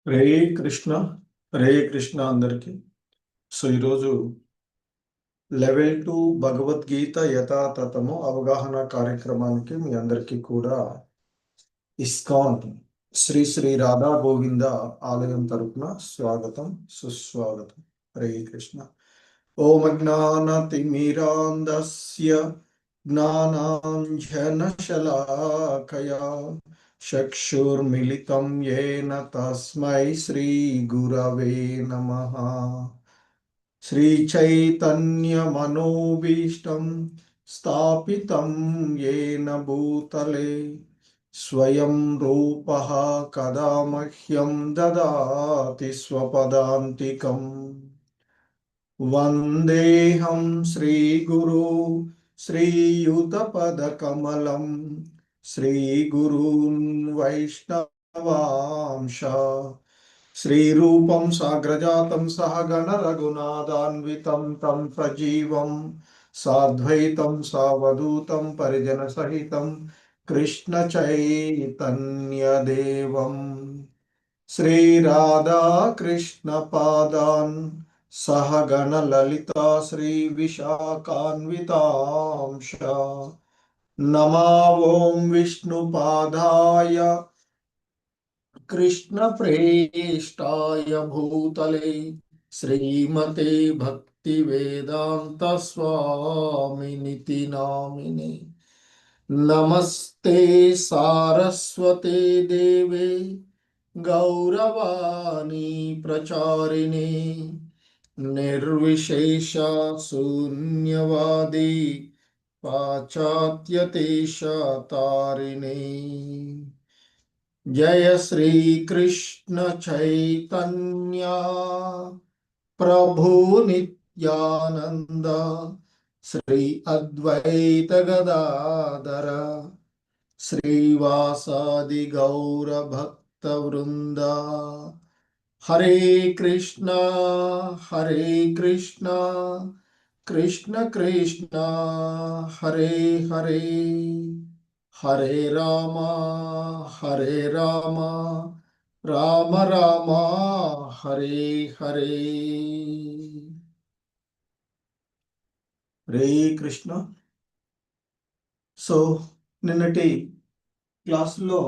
హరే కృష్ణ. హరే కృష్ణ అందరికి. సో ఈరోజు లెవెల్ 2 భగవద్గీత యథాతథము అవగాహన కార్యక్రమానికి మీ అందరికీ కూడా ఇస్కాన్ శ్రీ శ్రీ రాధా గోవింద ఆలయం తరపున స్వాగతం, సుస్వాగతం. హరే కృష్ణ. ఓం అజ్ఞానతిమిరాంధస్య జ్ఞానాంజనశలాకయా చక్షుర్మిలితం యేన తస్మై శ్రీ గురవే నమః. శ్రీచైతన్యమనోభీష్టం స్థాపితం యేన భూతలే స్వయం రూపః కదా మహ్యం దదాతి స్వపదాంతికం. వందేహం శ్రీగురు శ్రీయుతపదకమలం శ్రీగురూన్ వైష్ణవాంశ శ్రీరూపం సాగ్రజాతం సహగణ రఘునాథాన్వితం తం సజీవం సాద్వైతం సావధూతం పరిజన సహితం కృష్ణ చైతన్యదేవం శ్రీరాధా కృష్ణ పాదాన్ సహగణ లలితా శ్రీ విశాఖాన్వితాంశ నమా ఓం విష్ణుపాదాయ కృష్ణ ప్రేష్టాయ భూతలే శ్రీమతే భక్తి వేదాంత స్వామినితి నామినే. నమస్తే సారస్వతే దేవే గౌరవాణి ప్రచారిణే నిర్విశేష శూన్యవాది పాశ్చాత్యదేశతారిణే. జయ శ్రీ కృష్ణ చైతన్య ప్రభు నిత్యానంద శ్రీ అద్వైత గదాధర శ్రీవాసాది గౌర భక్త వృంద. హరే కృష్ణ హరే కృష్ణ కృష్ణ కృష్ణ హరే హరే హరే రామ హరే రామ రామ రామ హరే హరే. హరే కృష్ణ. సో నిన్నటి క్లాసులో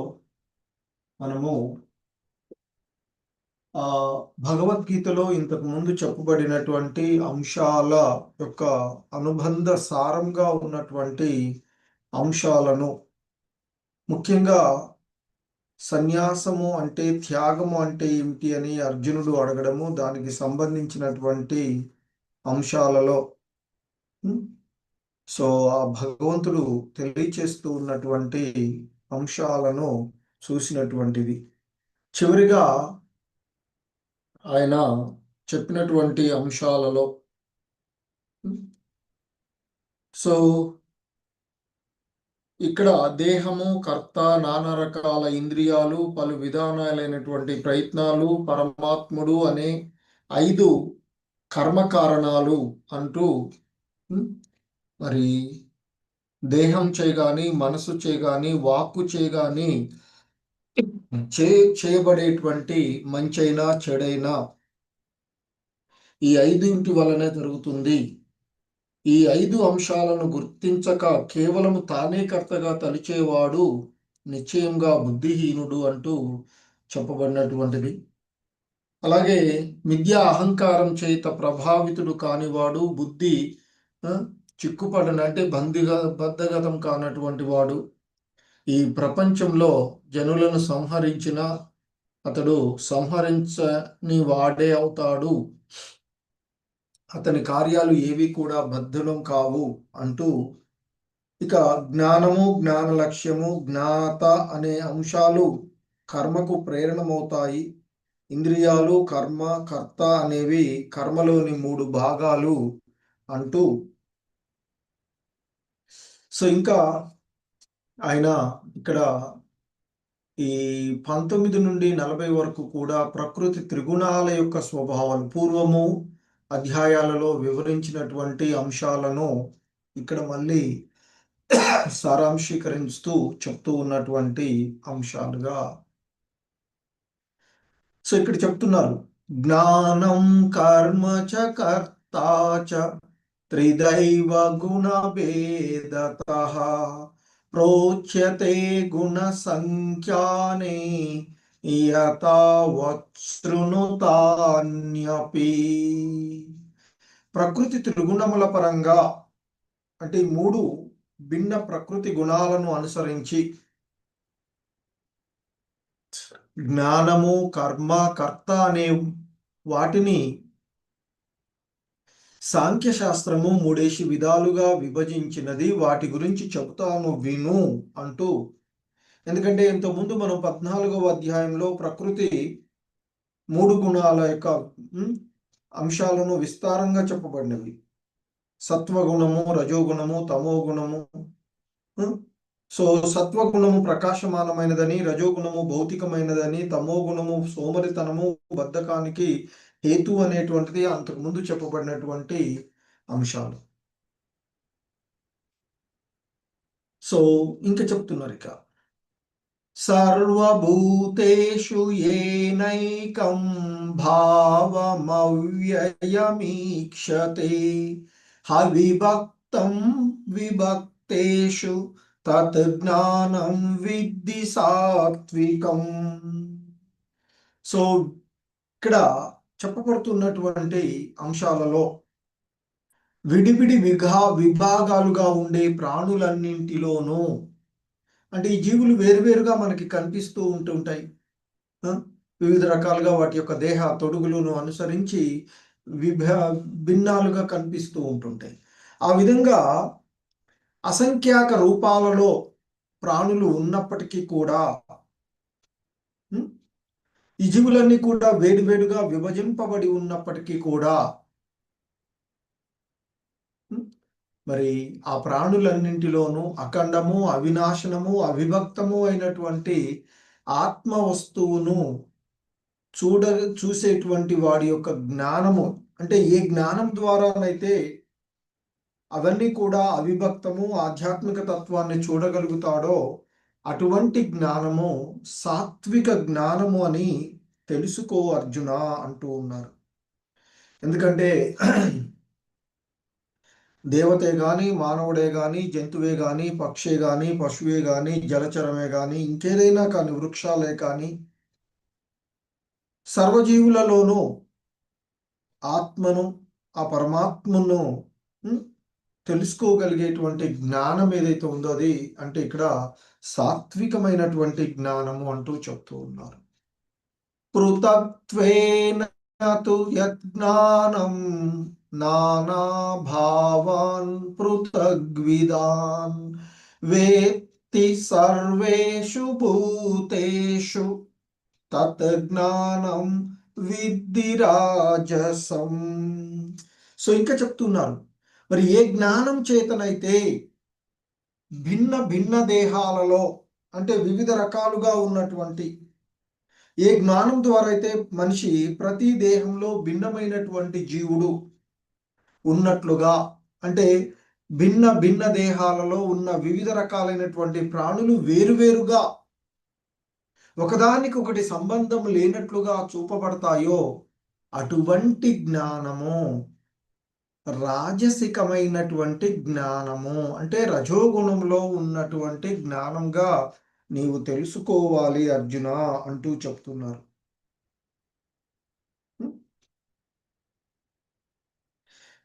మనము భగవద్గీతలో ఇంతకు ముందు చెప్పబడినటువంటి అంశాల యొక్క అనుబంధ సారంగా ఉన్నటువంటి అంశాలను, ముఖ్యంగా సన్యాసము అంటే, త్యాగము అంటే ఏమిటి అని అర్జునుడు అడగడము, దానికి సంబంధించినటువంటి అంశాలలో సో ఆ భగవంతుడు తెలియచేస్తూ ఉన్నటువంటి అంశాలను చూసినటువంటిది. చివరిగా ఆయన చెప్పినటువంటి అంశాలలో సో ఇక్కడ దేహము, కర్త, నానా రకాల ఇంద్రియాలు, పలు విధానాలైనటువంటి ప్రయత్నాలు, పరమాత్ముడు అనే 5 కర్మకారణాలు అంటూ మరి దేహం చేయగాని, మనసు చేయగాని, వాక్కు చేయగాని చేయబడేటువంటి మంచైనా చెడైనా ఈ 5 వలనే జరుగుతుంది. ఈ 5 అంశాలను గుర్తించక కేవలం తానే కర్తగా తలిచేవాడు నిశ్చయంగా బుద్ధిహీనుడు అంటూ చెప్పబడినటువంటిది. అలాగే మిథ్యా అహంకారం చేత ప్రభావితుడు కానివాడు, బుద్ధి చిక్కుపడనంటే బద్ధగతం కానటువంటి వాడు, ఈ ప్రపంచంలో జనులను సంహరించిన అతడు సంహరించని వాడే అవుతాడు, అతని కార్యాలు ఏవి కూడా బద్ధనం కావు అంటూ, ఇక జ్ఞానము, జ్ఞాన లక్ష్యము, జ్ఞాత అనే అంశాలు కర్మకు ప్రేరణమవుతాయి. ఇంద్రియాలు, కర్మ, కర్త అనేవి కర్మలోని 3 భాగాలు అంటూ, సో ఇంకా ఆయన ఇక్కడ ఈ 19 నుండి 40 వరకు కూడా ప్రకృతి త్రిగుణాల యొక్క స్వభావాలు పూర్వము అధ్యాయాలలో వివరించినటువంటి అంశాలను ఇక్కడ మళ్ళీ సారాంశీకరిస్తూ చెప్తూ ఉన్నటువంటి అంశాలుగా సో ఇక్కడ చెప్తున్నారు, జ్ఞానం కర్మ చ కర్త చ త్రిదైవ గుణ భేదతః ప్రోచ్యతే గుణ సంఖ్యానే యథా వత్సృణుతాన్యపి. ప్రకృతి త్రిగుణముల పరంగా అంటే మూడు భిన్న ప్రకృతి గుణాలను అనుసరించి జ్ఞానము కర్మ కర్త అనే వాటిని సాంఖ్యశాస్త్రము మూడేసి విధాలుగా విభజించినది, వాటి గురించి చెబుతాను విను అంటూ. ఎందుకంటే ఇంతకుముందు మనం 14వ అధ్యాయంలో ప్రకృతి మూడు గుణాల యొక్క అంశాలను విస్తారంగా చెప్పబడినవి. సత్వగుణము, రజోగుణము, తమో గుణము. సో సత్వగుణము ప్రకాశమానమైనదని, రజోగుణము భౌతికమైనదని, తమో గుణము సోమరితనము బద్ధకానికి హేతు అనేటువంటిది అంతకుముందు చెప్పబడినటువంటి అంశాలు. సో ఇంకా చెప్తున్నారు, ఇక సర్వభూతేషు ఏనైకం భావమవ్యయమీక్షతే హవిభక్తం విభక్తేషు తత్ జ్ఞానం విద్ధి సాత్వికం. సో ఇక్కడ చెప్పబడుతున్నటువంటి అంశాలలో విడివిడి విభాగాలుగా ఉండే ప్రాణులన్నింటిలోనూ, అంటే ఈ జీవులు వేరువేరుగా మనకి కనిపిస్తూ ఉంటుంటాయి. వివిధ రకాలుగా వాటి యొక్క దేహ తొడుగులను అనుసరించి భిన్నాలుగా కనిపిస్తూ ఉంటుంటాయి. ఆ విధంగా అసంఖ్యాక రూపాలలో ప్రాణులు ఉన్నప్పటికీ కూడా ఈ జీవులన్నీ కూడా వేరువేరుగా విభజింపబడి ఉన్నప్పటికీ కూడా మరి ఆ ప్రాణులన్నింటిలోనూ అఖండము, అవినాశనము, అవిభక్తము అయినటువంటి ఆత్మ వస్తువును చూసేటువంటి వాడి యొక్క జ్ఞానము, అంటే ఏ జ్ఞానం ద్వారానైతే అవన్నీ కూడా అవిభక్తము ఆధ్యాత్మిక తత్వాన్ని చూడగలుగుతాడో అటువంటి జ్ఞానము సాత్విక జ్ఞానము అని తెలుసుకో అర్జున అంటూ ఉన్నారు. ఎందుకంటే దేవతే గాని, మానవుడే గాని, జంతువే గాని, పక్షే గాని, పశువే గాని, జలచరమే గాని, ఇంకేదైనా కానీ, వృక్షాలే కానీ, సర్వజీవులలోనూ ఆత్మను, ఆ పరమాత్మను తెలుసుకోగలిగేటువంటి జ్ఞానం ఏదైతే ఉందో అది అంటే ఇక్కడ సాత్వికమైనటువంటి జ్ఞానము అంటూ చెప్తూ ఉన్నారు. పృథక్త్వేన తు యజ్ఞానం నానా భావాన్ పృథగ్విదాన్ వేత్తి సర్వేషు భూతేషు తత్ జ్ఞానం విద్ధి రాజసం. సో ఇంకా చెప్తున్నారు, మరి ఏ జ్ఞానం చేతనైతే భిన్న భిన్న దేహాలలో అంటే వివిధ రకాలుగా ఉన్నటువంటి ఏ జ్ఞానం ద్వారా అయితే మనిషి ప్రతి దేహంలో భిన్నమైనటువంటి జీవుడు ఉన్నట్లుగా, అంటే భిన్న భిన్న దేహాలలో ఉన్న వివిధ రకాలైనటువంటి ప్రాణులు వేరువేరుగా ఒకదానికి ఒకటి సంబంధం లేనట్లుగా చూపబడతాయో అటువంటి జ్ఞానము రాజసికమైనటువంటి జ్ఞానము, అంటే రజోగుణంలో ఉన్నటువంటి జ్ఞానంగా నీవు తెలుసుకోవాలి అర్జున అంటూ చెప్తున్నారు.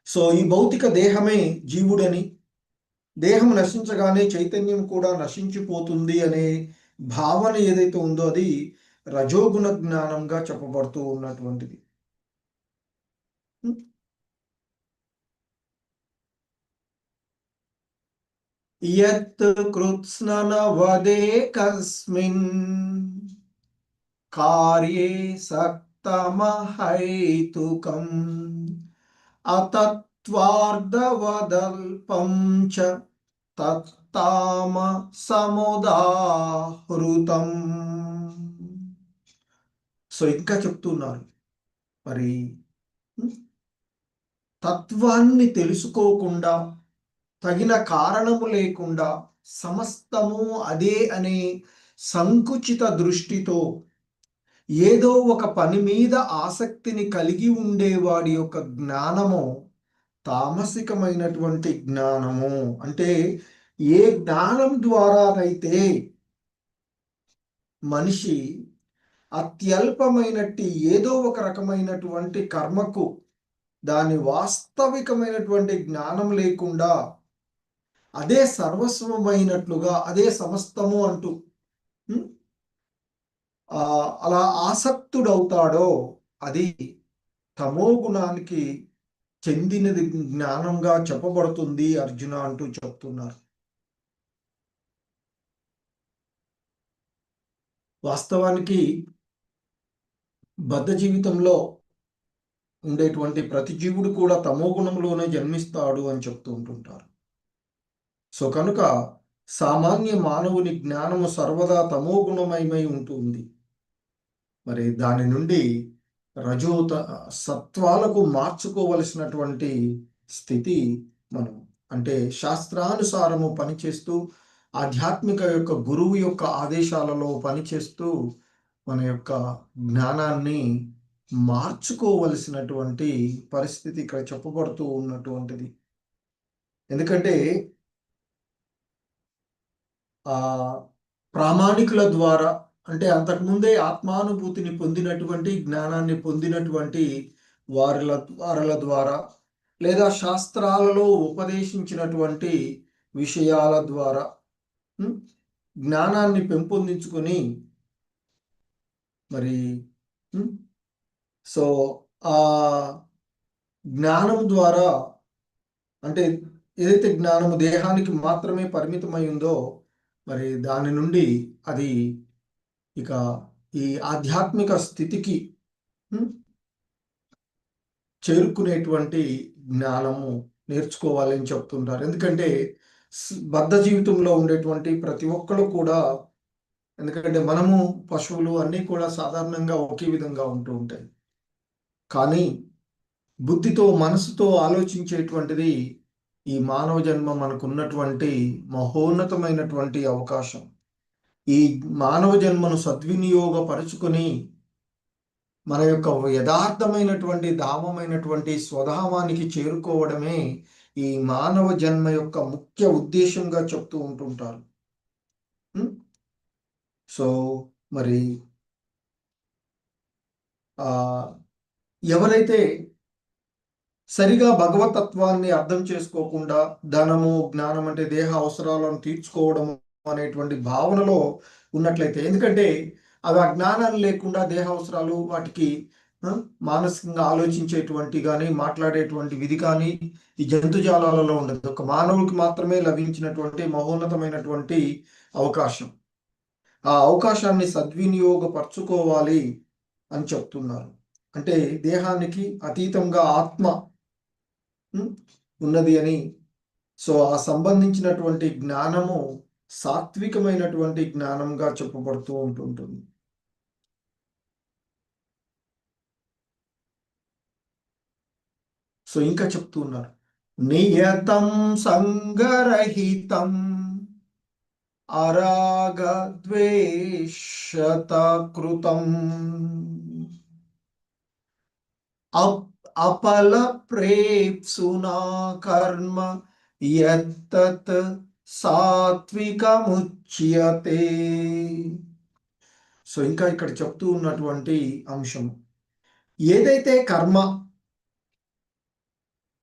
సో ఈ భౌతిక దేహమే జీవుడని, దేహం నశించగానే చైతన్యం కూడా నశించిపోతుంది అనే భావన ఏదైతే ఉందో అది రజోగుణ జ్ఞానంగా చెప్పబడుతూ ఉన్నటువంటిది. యత్ కృత్స్నవదే కస్మిన్ కార్యే సక్తమహైతుకం అతత్వార్ధవదల్పం చ తత్తామ సముదాహృతం. సో ఇంకా చెప్తున్నారు, మరి తత్వాన్ని తెలుసుకోకుండా తగిన కారణము లేకుండా సమస్తము అదే అనే సంకుచిత దృష్టితో ఏదో ఒక పని మీద ఆసక్తిని కలిగి ఉండేవాడి యొక్క జ్ఞానము తామసికమైనటువంటి జ్ఞానము. అంటే ఏ జ్ఞానం ద్వారానైతే మనిషి అత్యల్పమైనట్టి ఏదో ఒక రకమైనటువంటి కర్మకు దాని వాస్తవికమైనటువంటి జ్ఞానం లేకుండా అదే సర్వస్వమైనట్లుగా అదే సమస్తము అంటూ అలా ఆసక్తుడవుతాడో అది తమో గుణానికి చెందినది జ్ఞానంగా చెప్పబడుతుంది అర్జున అంటూ చెప్తున్నారు. వాస్తవానికి బద్ధ జీవితంలో ఉండేటువంటి ప్రతి జీవుడు కూడా తమో గుణంలోనే జన్మిస్తాడు అని చెప్తూ ఉంటుంటారు. సో కనుక సామాన్య మానవుని జ్ఞానము సర్వదా తమో గుణమయమై ఉంటుంది. మరి దాని నుండి రజో సత్వాలకు మార్చుకోవలసినటువంటి స్థితి మనం అంటే శాస్త్రానుసారము పనిచేస్తూ ఆధ్యాత్మిక యొక్క గురువు యొక్క ఆదేశాలలో పనిచేస్తూ మన యొక్క జ్ఞానాన్ని మార్చుకోవలసినటువంటి పరిస్థితి ఇక్కడ చెప్పబడుతూ ఉన్నటువంటిది. ఎందుకంటే ప్రామాణికుల ద్వారా అంటే అంతకుముందే ఆత్మానుభూతిని పొందినటువంటి జ్ఞానాన్ని పొందినటువంటి వారుల ద్వారా లేదా శాస్త్రాలలో ఉపదేశించినటువంటి విషయాల ద్వారా జ్ఞానాన్ని పెంపొందించుకొని మరి సో ఆ జ్ఞానం ద్వారా అంటే ఏదైతే జ్ఞానము దేహానికి మాత్రమే పరిమితమై ఉందో మరి దాని నుండి అది ఇక ఈ ఆధ్యాత్మిక స్థితికి చేరుకునేటువంటి జ్ఞానము నేర్చుకోవాలని చెప్తుంటారు. ఎందుకంటే బద్ధ జీవితంలో ఉండేటువంటి ప్రతి ఒక్కరు కూడా, ఎందుకంటే మనము పశువులు అన్నీ కూడా సాధారణంగా ఒకే విధంగా ఉంటూ ఉంటాయి. కానీ బుద్ధితో మనసుతో ఆలోచించేటువంటిది ఈ మానవ జన్మ మనకున్నటువంటి మహోన్నతమైనటువంటి అవకాశం. ఈ మానవ జన్మను సద్వినియోగపరుచుకొని మన యొక్క యథార్థమైనటువంటి ధామమైనటువంటి స్వధామానికి చేరుకోవడమే ఈ మానవ జన్మ యొక్క ముఖ్య ఉద్దేశంగా చెప్తూ ఉంటుంటారు. సో మరి ఎవరైతే సరిగా భగవతత్వాన్ని అర్థం చేసుకోకుండా ధనము జ్ఞానం అంటే దేహ అవసరాలను తీర్చుకోవడం అనేటువంటి భావనలో ఉన్నట్లయితే, ఎందుకంటే అవి అజ్ఞానాలు లేకుండా దేహ అవసరాలు వాటికి మానసికంగా ఆలోచించేటువంటి కానీ మాట్లాడేటువంటి విధి కానీ ఈ జంతుజాలాలలో ఉండదు. ఒక మానవుడికి మాత్రమే లభించినటువంటి మహోన్నతమైనటువంటి అవకాశం. ఆ అవకాశాన్ని సద్వినియోగపరచుకోవాలి అని చెప్తున్నారు. అంటే దేహానికి అతీతంగా ఆత్మ ఉన్నది అని. సో ఆ సంబంధించినటువంటి జ్ఞానము సాత్వికమైనటువంటి జ్ఞానంగా చెప్పబడుతూ ఉంటుంటుంది. సో ఇంకా చెప్తున్నారు, నియతం సంగరహితం అరాగద్వేషత కృతం అపల ప్రేప్సునా కర్మ యత్తత్ సాత్వికముచ్యతే. సో ఇంకా ఇక్కడ చెప్తూ ఉన్నటువంటి అంశం, ఏదైతే కర్మ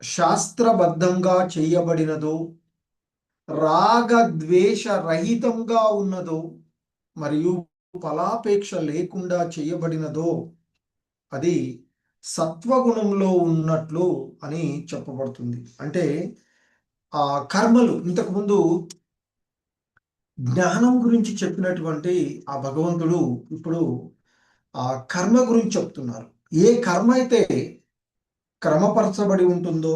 శాస్త్రబద్ధంగా చేయబడినదో, రాగద్వేష రహితంగా ఉన్నదో, మరియు ఫలాపేక్ష లేకుండా చేయబడినదో అది సత్వగుణంలో ఉన్నట్లు అని చెప్పబడుతుంది. అంటే ఆ కర్మలు ఇంతకుముందు జ్ఞానం గురించి చెప్పినటువంటి ఆ భగవంతుడు ఇప్పుడు ఆ కర్మ గురించి చెప్తున్నారు. ఏ కర్మ అయితే క్రమపరచబడి ఉంటుందో,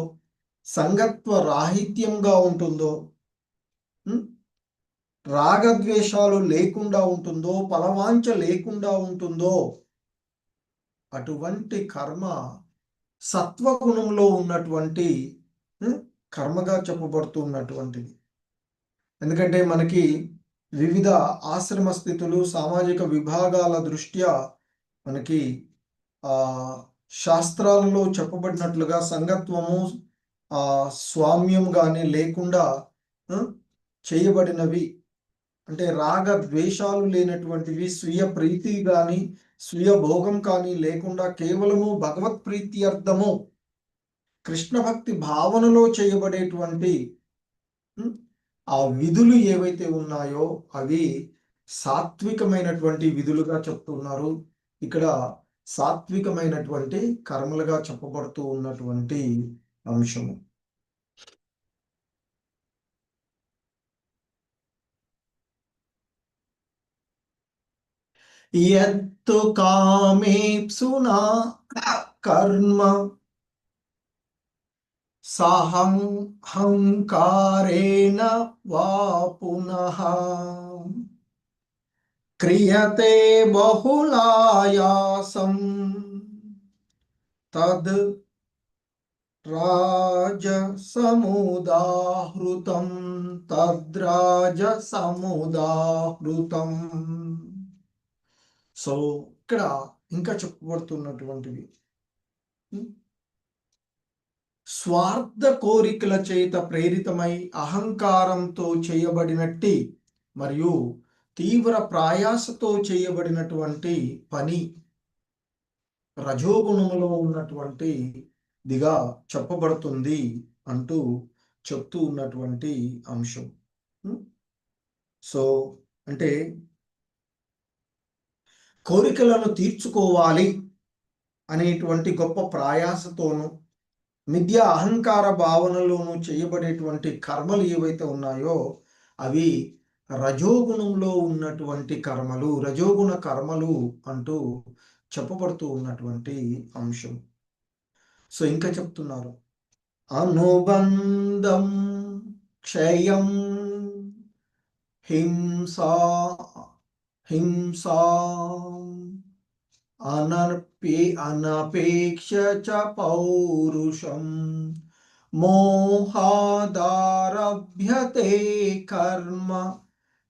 సంగత్వ రాహిత్యంగా ఉంటుందో, రాగద్వేషాలు లేకుండా ఉంటుందో, ఫలవాంఛ లేకుండా ఉంటుందో, అటువంటి కర్మ సత్వగుణంలో ఉన్నటువంటి కర్మగా చెప్పబడుతున్నటువంటిది. ఎందుకంటే మనకి వివిధ ఆశ్రమ స్థితులు సామాజిక విభాగాల దృష్ట్యా మనకి ఆ శాస్త్రాలలో చెప్పబడినట్లుగా సంగత్వము స్వామ్యం కానీ లేకుండా చేయబడినవి, అంటే రాగ ద్వేషాలు లేనటువంటివి, స్వీయ ప్రీతి కానీ స్వీయ భోగం కానీ లేకుండా కేవలము భగవత్ ప్రీతి అర్థము కృష్ణ భక్తి భావనలో చేయబడేటువంటి ఆ విధులు ఏవైతే ఉన్నాయో అవి సాత్వికమైనటువంటి విధులుగా చెప్తున్నారు. ఇక్కడ సాత్వికమైనటువంటి కర్మలుగా చెప్పబడుతూ ఉన్నటువంటి అంశము. యత్తు కామేప్సునా కర్మ సాహంకారేణ వా పునః క్రియతే బహుళాయాసం తద్ రాజసముదాహృతం తద్రాజసముదాహృతం. సో ఇక్కడ ఇంకా చెప్పబడుతున్నటువంటివి స్వార్థ కోరికల చేత ప్రేరితమై అహంకారంతో చేయబడినట్టి మరియు తీవ్ర ప్రయాసతో చేయబడినటువంటి పని రజోగుణములో ఉన్నటువంటి దిగా చెప్పబడుతుంది అంటూ చెప్తూ ఉన్నటువంటి అంశం. సో అంటే కోరికలను తీర్చుకోవాలి అనేటువంటి గొప్ప ప్రయాసతోను మిథ్యా అహంకార భావనలోను చేయబడేటువంటి కర్మలు ఏవైతే ఉన్నాయో అవి రజోగుణంలో ఉన్నటువంటి కర్మలు, రజోగుణ కర్మలు అంటూ చెప్పబడుతూ ఉన్నటువంటి అంశం. సో ఇంకా చెప్తున్నారు, అనుబంధం క్షయం హింసా హింసా అనపేక్ష చ పౌరుషం మోహాదారభ్యతే కర్మ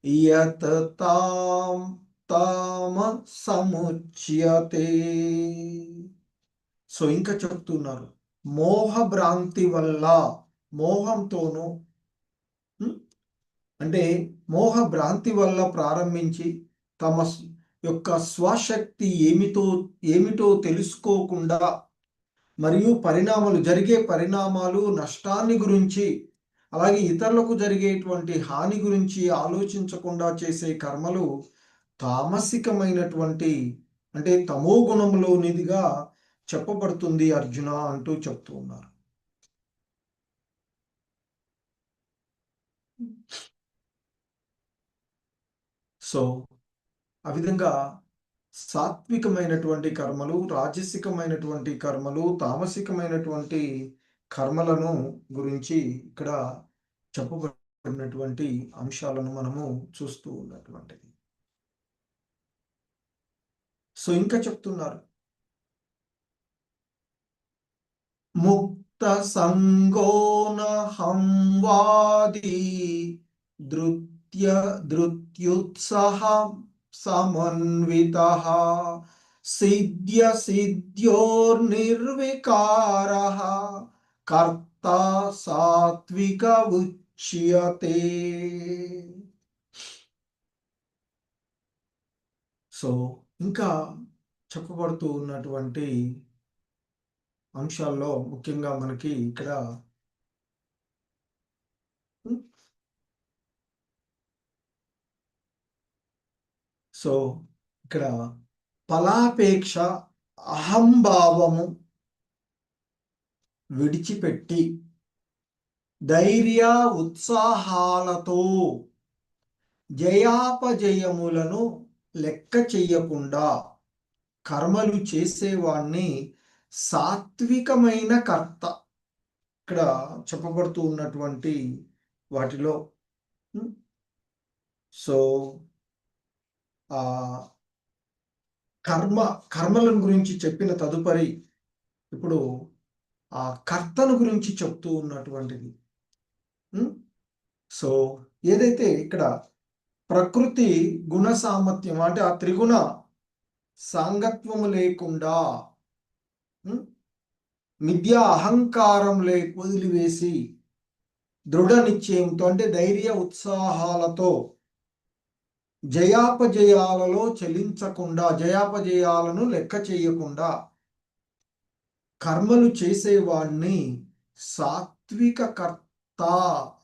యత్ తామసముచ్యతే. సో ఇంకా చెప్తున్నారు, మోహ భ్రాంతి వల్ల, మోహంతోనూ అంటే మోహ భ్రాంతి వల్ల ప్రారంభించి తమ యొక్క స్వశక్తి ఏమిటో తెలుసుకోకుండా మరియు జరిగే పరిణామాలు, నష్టాన్ని గురించి అలాగే ఇతరులకు జరిగేటువంటి హాని గురించి ఆలోచించకుండా చేసే కర్మలు తామసికమైనటువంటి అంటే తమో గుణంలోనిదిగా చెప్పబడుతుంది అర్జున అంటూ చెప్తూ ఉన్నారు. సో ఆ విధంగా సాత్వికమైనటువంటి కర్మలు, రాజసికమైనటువంటి కర్మలు, తామసికమైనటువంటి కర్మలను గురించి ఇక్కడ చెప్పబడినటువంటి అంశాలను మనము చూస్తూ ఉన్నటువంటిది. సో ఇంకా చెప్తున్నారు, ముక్త సంగోన హంవాది ధృత్యుత్సాహ సమన్వితః సిద్ధ్య సిద్ధ్యోర్నిర్వికారః కర్త సాత్విక ఉచ్యతే. సో ఇంకా చెప్పబడుతూ ఉన్నటువంటి అంశాల్లో ముఖ్యంగా మనకి ఇక్కడ సో ఇక్కడ ఫలాపేక్ష అహంభావము విడిచిపెట్టి ధైర్య ఉత్సాహాలతో జయాపజయములను లెక్క చెయ్యకుండా కర్మలు చేసేవాణ్ణి సాత్వికమైన కర్త. ఇక్కడ చెప్పబడుతూ ఉన్నటువంటి వాటిలో సో కర్మలను గురించి చెప్పిన తదుపరి ఇప్పుడు ఆ కర్తను గురించి చెప్తూ ఉన్నటువంటిది. సో ఏదైతే ఇక్కడ ప్రకృతి గుణ సామర్థ్యం అంటే ఆ త్రిగుణ సాంగత్వము లేకుండా మిథ్యా అహంకారం వదిలివేసి దృఢ నిశ్చయంతో అంటే ధైర్య ఉత్సాహాలతో జయాపజయాలలో చలించకుండా జయాపజయాలను లెక్క చేయకుండా కర్మలు చేసేవాణ్ణి సాత్విక కర్త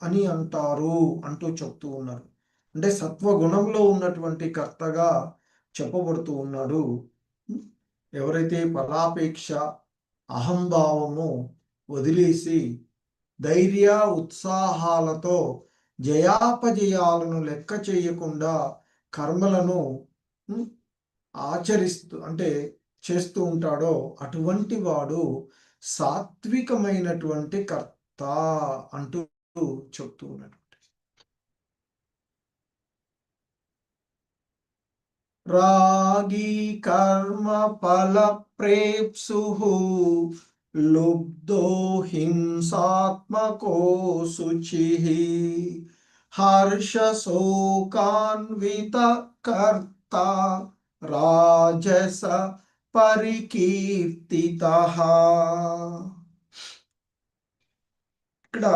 అని అంటారు అంటూ చెప్తూ ఉన్నారు. అంటే సత్వగుణంలో ఉన్నటువంటి కర్తగా చెప్పబడుతూ ఉన్నాడు. ఎవరైతే ఫలాపేక్ష అహంభావము వదిలేసి ధైర్య ఉత్సాహాలతో జయాపజయాలను లెక్క చేయకుండా కర్మలను ఆచరిస్తూ అంటే చేస్తూ ఉంటాడో అటువంటి వాడు సాత్వికమైనటువంటి కర్త అంటూ చెప్తూ ఉన్నాడు. రాగి కర్మ ఫల ప్రేప్సు లుబ్ధో హింసాత్మకో శుచిః హర్ష శోకాన్విత కర్త రాజస పరికీర్తితః. ఇక్కడ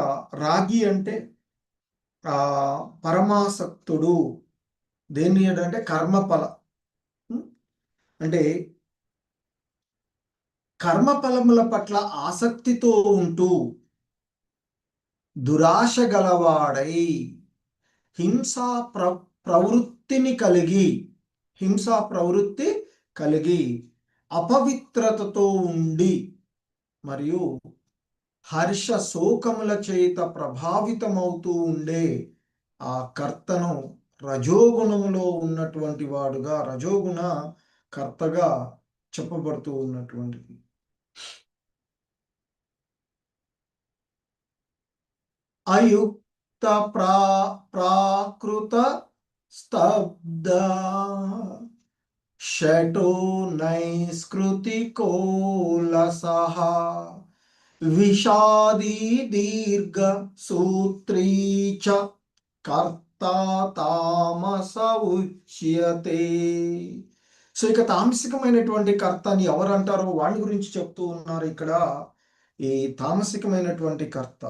రాగి అంటే పరమాసక్తుడు. దేన్ని అంటే కర్మఫల అంటే కర్మఫలముల పట్ల ఆసక్తితో ఉంటూ దురాశ గలవాడై హింసా ప్రవృత్తిని కలిగి అపవిత్రతతో ఉండి మరియు హర్ష శోకముల చేత ప్రభావితమవుతూ ఉండే ఆ కర్తను రజోగుణములో ఉన్నటువంటి వాడుగా రజోగుణ కర్తగా చెప్పబడుతూ ఉన్నటువంటిది. అయుక్త ప్రాకృత స్తబ్ద షటో నైస్కృతికో లసః విషాదీ దీర్ఘ సూత్రీ చ కర్త తామస ఉచ్యతే. సో ఇక తామసికమైనటువంటి కర్తని ఎవరు అంటారో వాడి గురించి చెప్తూ ఉన్నారు ఇక్కడ. ఈ తామసికమైనటువంటి కర్త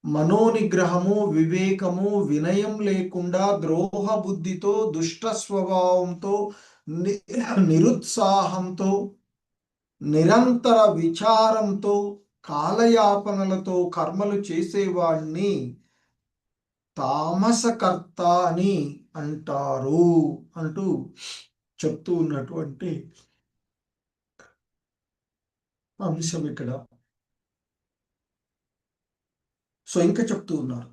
మనోనిగ్రహము, వివేకము, వినయం లేకుండా ద్రోహ బుద్ధితో, దుష్ట స్వభావంతో, నిరుత్సాహంతో, నిరంతర విచారంతో, కాలయాపనలతో కర్మలు చేసేవాడిని తామసకర్త అని అంటారు అంటూ చెప్తూ ఉన్నటువంటి అంశం ఇక్కడ. సో ఇంకా చెప్తూ ఉన్నారు,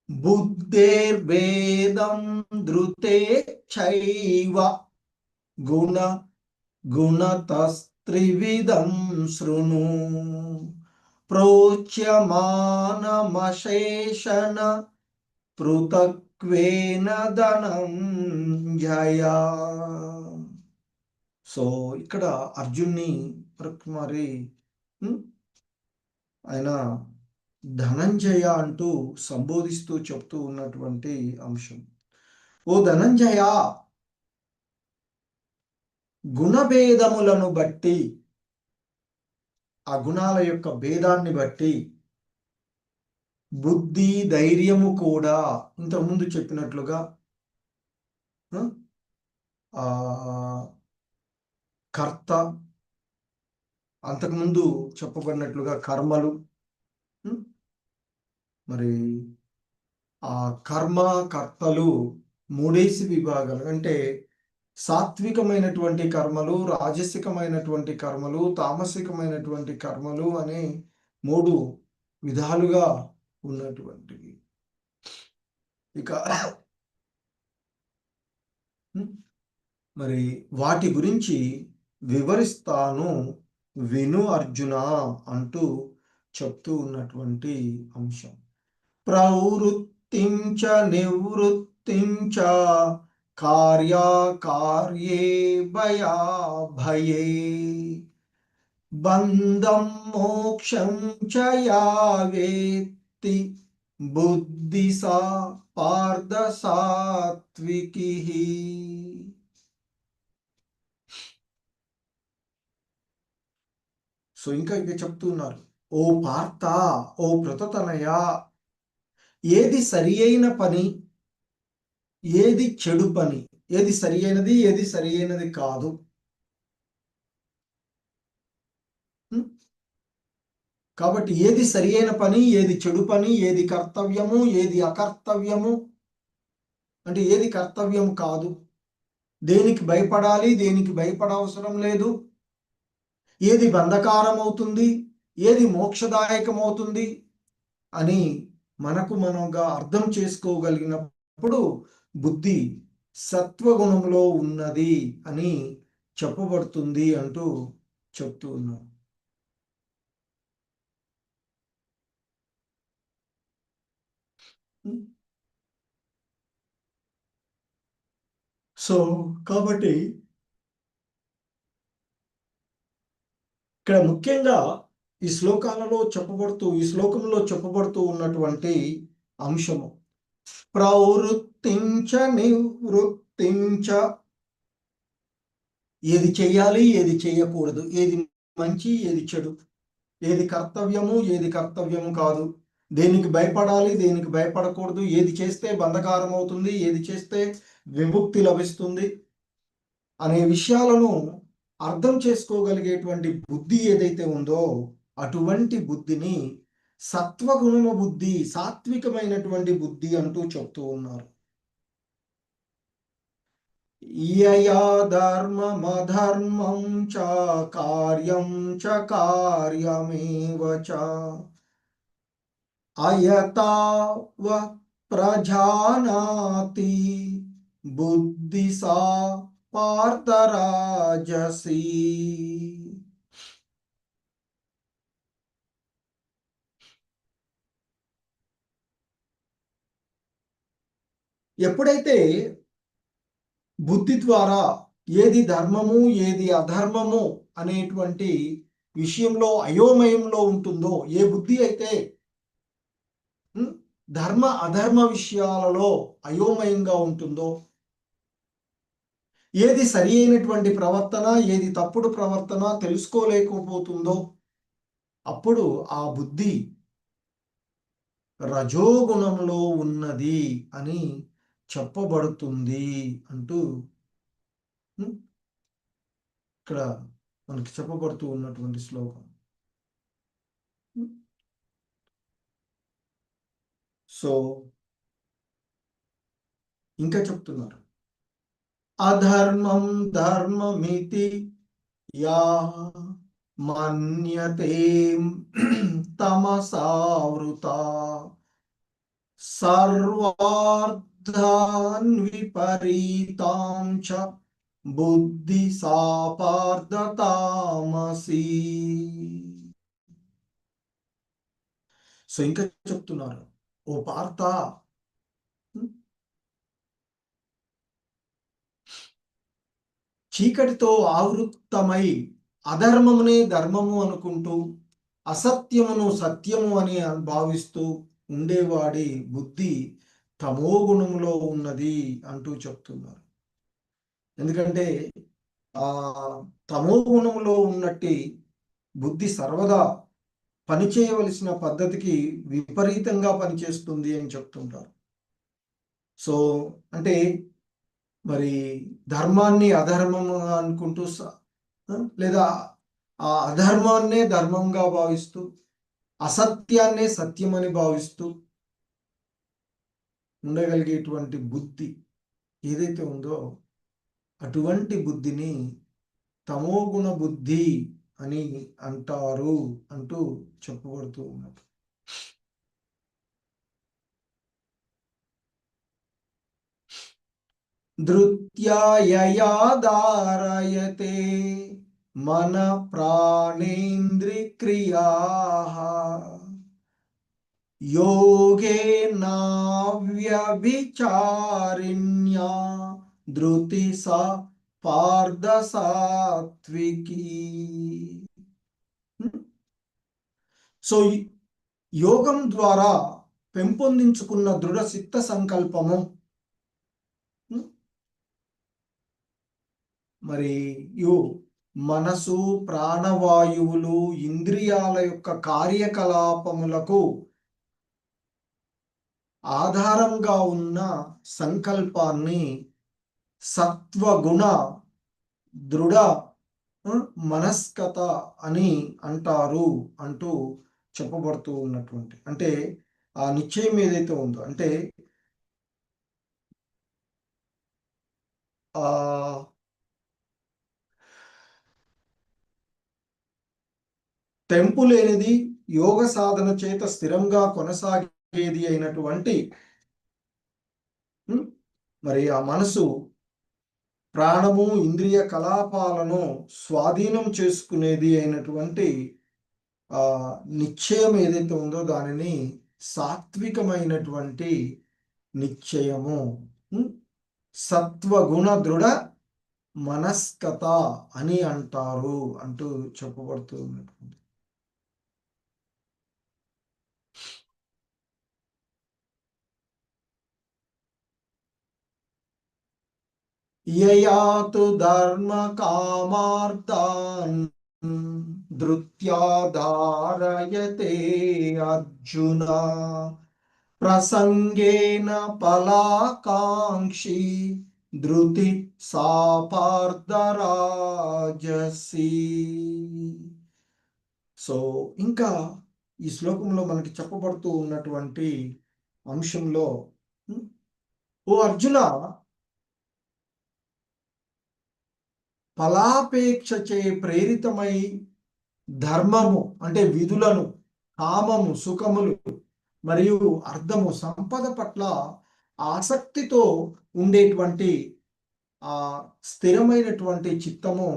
బుద్ధేర్వేదం ధృతే చైవ గుణతస్త్రివిధం శృణు ప్రోచ్యమానమశేషణ పృథక్వేన ధనంజయ. సో ఇక్కడ అర్జున్ని మరి ఆయన ధనంజయ అంటూ సంబోధిస్తూ చెప్తూ ఉన్నటువంటి అంశం. ఓ ధనంజయ, గుణభేదములను బట్టి, ఆ గుణాల యొక్క భేదాన్ని బట్టి బుద్ధి ధైర్యము కూడా ఇంతకుముందు చెప్పినట్లుగా కర్త, అంతకుముందు చెప్పబడినట్లుగా కర్మలు, మరి ఆ కర్మ కర్తలు మూడేసి విభాగాలు అంటే సాత్వికమైనటువంటి కర్మలు, రాజసికమైనటువంటి కర్మలు, తామసికమైనటువంటి కర్మలు అనే 3 విధాలుగా ఉన్నటువంటివి. ఇక మరి వాటి గురించి వివరిస్తాను విను అర్జున అంటూ చెప్తూ ఉన్నటువంటి అంశం. ప్రవృత్తించ నివృత్తించ కార్యే భయే బంధం మోక్షం చ యా వేత్తి బుద్ధి సా పార్థ సాత్వికి. సో ఇంకా ఇక చెప్తున్నారు, ఓ పార్థ, ఓ పృథతనయ, ఏది సరి అయిన పని, ఏది చెడు పని, ఏది సరి అయినది, ఏది సరి అయినది కాదు. కాబట్టి ఏది సరి అయిన పని, ఏది చెడు పని, ఏది కర్తవ్యము, ఏది అకర్తవ్యము, అంటే ఏది కర్తవ్యం కాదు, దేనికి భయపడాలి, దేనికి భయపడవసరం లేదు, ఏది బంధకారం అవుతుంది, ఏది మోక్షదాయకం అవుతుంది అని మనకు మనంగా అర్థం చేసుకోగలిగినప్పుడు బుద్ధి సత్వగుణంలో ఉన్నది అని చెప్పబడుతుంది అంటూ చెప్తూ ఉన్నాం. సో కాబట్టి ఇక్కడ ముఖ్యంగా ఈ శ్లోకంలో చెప్పబడుతూ ఉన్నటువంటి అంశము ప్రవృత్తించ నివృత్తించ, ఏది చెయ్యాలి, ఏది చేయకూడదు, ఏది మంచి, ఏది చెడు, ఏది కర్తవ్యము, ఏది కర్తవ్యము కాదు, దేనికి భయపడాలి, దేనికి భయపడకూడదు, ఏది చేస్తే బంధకారం అవుతుంది, ఏది చేస్తే విముక్తి లభిస్తుంది అనే విషయాలను అర్థం చేసుకోగలిగేటువంటి బుద్ధి ఏదైతే ఉందో అటువంటి బుద్ధిని సత్వగుణ బుద్ధి, సాత్వికమైనటువంటి బుద్ధి అంటూ చెప్తూ ఉన్నారు. యయా ధర్మమధర్మం చ కార్యం చ కార్యమేవ చ అయతావ ప్రజానాతి బుద్ధి సా పార్థరాజసి. ఎప్పుడైతే బుద్ధి ద్వారా ఏది ధర్మము, ఏది అధర్మము అనేటువంటి విషయంలో అయోమయంలో ఉంటుందో, ఏ బుద్ధి అయితే ధర్మ అధర్మ విషయాలలో అయోమయంగా ఉంటుందో, ఏది సరి అయినటువంటి ప్రవర్తన, ఏది తప్పుడు ప్రవర్తన తెలుసుకోలేకపోతుందో, అప్పుడు ఆ బుద్ధి రజోగుణంలో ఉన్నది అని చెప్పబడుతుంది అంటూ ఇక్కడ మనకి చెప్పబడుతూ ఉన్నటువంటి శ్లోకం. సో ఇంకా చెప్తున్నారు, అధర్మం ధర్మమితి యా మన్యతే తమసావృత సర్వార్థాన్ విపరీతాం చ బుద్ధి సా పార్థ తామసి. సో ఇంకా చెప్తున్నారు, ఓ పార్థ, చీకటితో ఆవృత్తమై అధర్మమునే ధర్మము అనుకుంటూ అసత్యమును సత్యము అని భావిస్తూ ఉండేవాడి బుద్ధి తమోగుణంలో ఉన్నది అంటూ చెప్తున్నారు. ఎందుకంటే ఆ తమోగుణంలో ఉన్నట్టి బుద్ధి సర్వదా పనిచేయవలసిన పద్ధతికి విపరీతంగా పనిచేస్తుంది అని చెప్తుంటారు. సో అంటే మరి ధర్మాన్ని అధర్మము అనుకుంటూ లేదా ఆ అధర్మాన్నే ధర్మంగా భావిస్తూ అసత్యాన్నే సత్యమని భావిస్తూ ఉండగలిగేటువంటి బుద్ధి ఏదైతే ఉందో అటువంటి బుద్ధిని తమోగుణ బుద్ధి అని అంటారు అంటూ చెప్పబడుతూ ఉన్నారు. ధృత్యాయయా ధారయతే మన ప్రాణేంద్రియక్రియాః యోగేనావ్యభిచారిణ్యా ధృతి సా పార్థ సాత్వికి. సో యోగం ద్వారా పెంపొందించుకున్న దృఢ చిత్త సంకల్పము, మరియు మనసు, ప్రాణవాయువులు, ఇంద్రియాల యొక్క కార్యకలాపములకు ఆధారంగా ఉన్న సంకల్పాన్ని సత్వగుణ దృఢ మనస్కత అని అంటారు అంటూ చెప్పబడుతూ ఉన్నటువంటి, అంటే ఆ నిశ్చయం ఏదైతే ఉందో, అంటే ఆ తెంపు లేనిది యోగ సాధన చేత స్థిరంగా కొనసాగేది అయినటువంటి మరి ఆ మనసు ప్రాణము, ఇంద్రియ కలాపాలను స్వాధీనం చేసుకునేది అయినటువంటి ఆ నిశ్చయం ఏదైతే ఉందో దానిని సాత్వికమైనటువంటి నిశ్చయము, సత్వగుణ దృఢ మనస్కత అని అంటారు అంటూ చెప్పబడుతూ ఉన్నటువంటి. యయాతు ధర్మ కామార్థాన్ ధృత్యా ధారయతే అర్జున ప్రసంగేన ఫలాకాంక్షి ధృతి సాపార్ధరాజసి. సో ఇంకా ఈ శ్లోకంలో మనకి చెప్పబడుతూ ఉన్నటువంటి అంశంలో, ఓ అర్జున, ఫలాపేక్షచే ప్రేరితమై ధర్మము అంటే విధులను, కామము సుఖములు మరియు అర్థము సంపద పట్ల ఆసక్తితో ఉండేటువంటి ఆ స్థిరమైనటువంటి చిత్తము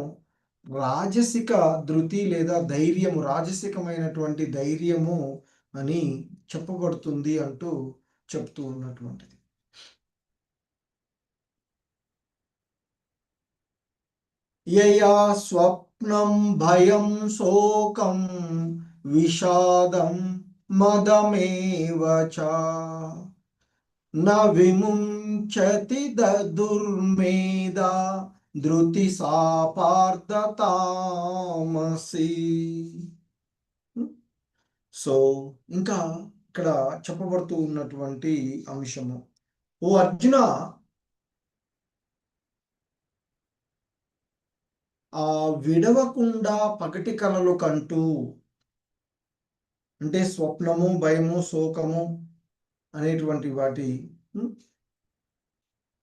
రాజసిక ధృతి లేదా ధైర్యము, రాజసికమైనటువంటి ధైర్యము అని చెప్పబడుతుంది అంటూ చెప్తూ ఉన్నటువంటిది. యయా స్వప్నం భయం శోకం విషాదం మదమేవ చ న విముంచతి దుర్మేధా ధృతి సాపార్థతామసి. సో ఇంకా ఇక్కడ చెప్పబడుతూ ఉన్నటువంటి అంశము, ఓ అర్జున, ఆ విడవకుండా పగటి కలలు కంటూ, అంటే స్వప్నము, భయము, శోకము అనేటువంటి వాటి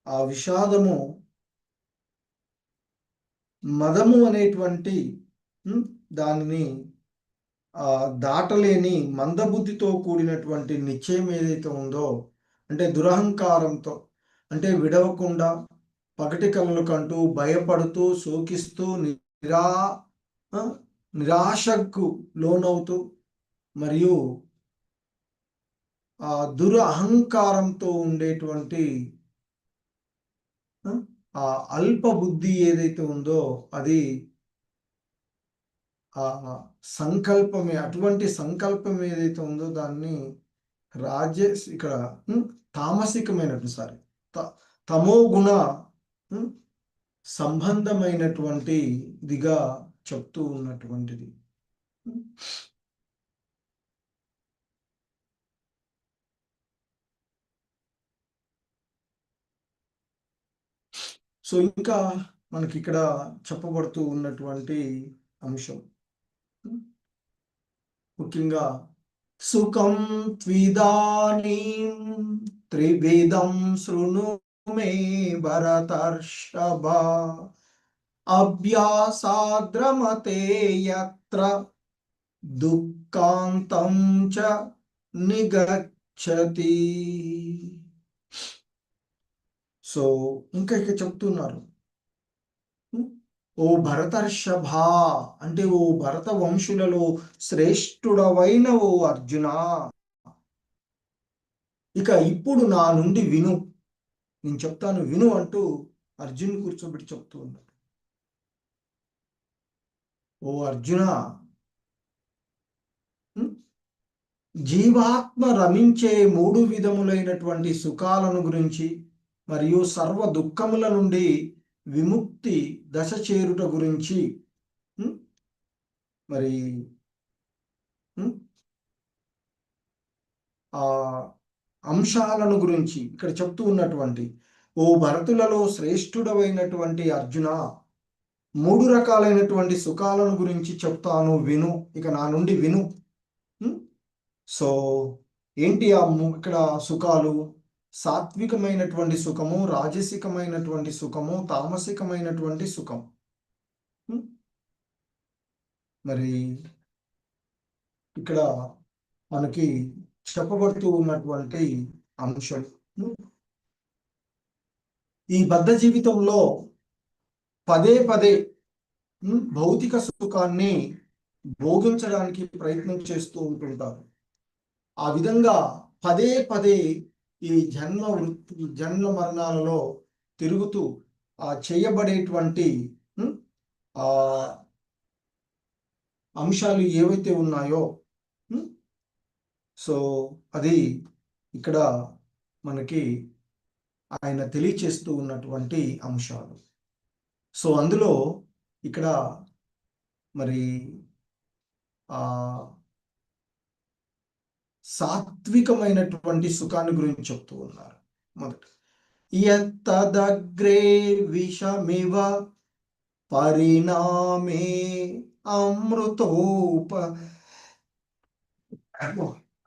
ఆ విషాదము, మదము అనేటువంటి దానిని దాటలేని మందబుద్ధితో కూడినటువంటి నిశ్చయం ఏదైతే ఉందో, అంటే దురహంకారంతో, అంటే విడవకుండా పగటి కలలు కంటూ భయపడుతూ శోకిస్తూ నిరాశకు లోనవుతూ మరియు ఆ దురహంకారంతో ఉండేటువంటి ఆ అల్ప బుద్ధి ఏదైతే ఉందో అది ఆ సంకల్పమే, అటువంటి సంకల్పం ఏదైతే ఉందో దాన్ని ఇక్కడ తామసికమైనటువంటి, సారీ, తమో గుణ సంబంధమైనటువంటి ఇదిగా చెప్తూ ఉన్నటువంటిది. సో ఇంకా మనకి ఇక్కడ చెప్పబడుతూ ఉన్నటువంటి అంశం ముఖ్యంగా సుఖం త్విదానీం త్రివిధం శృణు మే భరతర్షభ అభ్యాసాద్రమతే యత్ర దుఃఖాంతం చ నిగచ్చతి. సో ఇంకా చెప్తున్నారు, ఓ భరతర్షభ, అంటే ఓ భరత వంశులలో శ్రేష్ఠుడవైన ఓ అర్జున, ఇక ఇప్పుడు నా నుండి విను, నేను చెప్తాను విను అంటూ అర్జున్ కూర్చోబెట్టి చెప్తూ ఉన్నాడు. ఓ అర్జున, జీవాత్మ రమించే 3 విధములైనటువంటి సుఖాలను గురించి మరియు సర్వ దుఃఖముల నుండి విముక్తి దశ చేరుట గురించి మరి ఆ అంశాలను గురించి ఇక్కడ చెప్తూ ఉన్నటువంటి ఓ భరతులలో శ్రేష్ఠుడవైనటువంటి అర్జున 3 రకాలైనటువంటి సుఖాలను గురించి చెప్తాను, విను, ఇక నా నుండి విను. సో ఏంటి ఇక్కడ సుఖాలు? సాత్వికమైనటువంటి సుఖము, రాజసికమైనటువంటి సుఖము, తామసికమైనటువంటి సుఖం. మరి ఇక్కడ మనకి చెప్పబడుతూ ఉన్నటువంటి అంశం, ఈ బద్ధ జీవితంలో పదే పదే భౌతిక సుఖాన్ని భోగించడానికి ప్రయత్నం చేస్తూ ఉంటుంటారు. ఆ విధంగా పదే పదే ఈ జన్మ మరణాలలో తిరుగుతూ చేయబడేటువంటి ఆ అంశాలు ఏవైతే ఉన్నాయో, సో అది ఇక్కడ మనకి ఆయన తెలియచేస్తూ ఉన్నటువంటి అంశాలు. సో అందులో ఇక్కడ మరి సాత్వికమైనటువంటి సుఖాన్ని గురించి చెప్తూ ఉన్నారు. మొదట యత్తదగ్రే విషమివ పరిణామే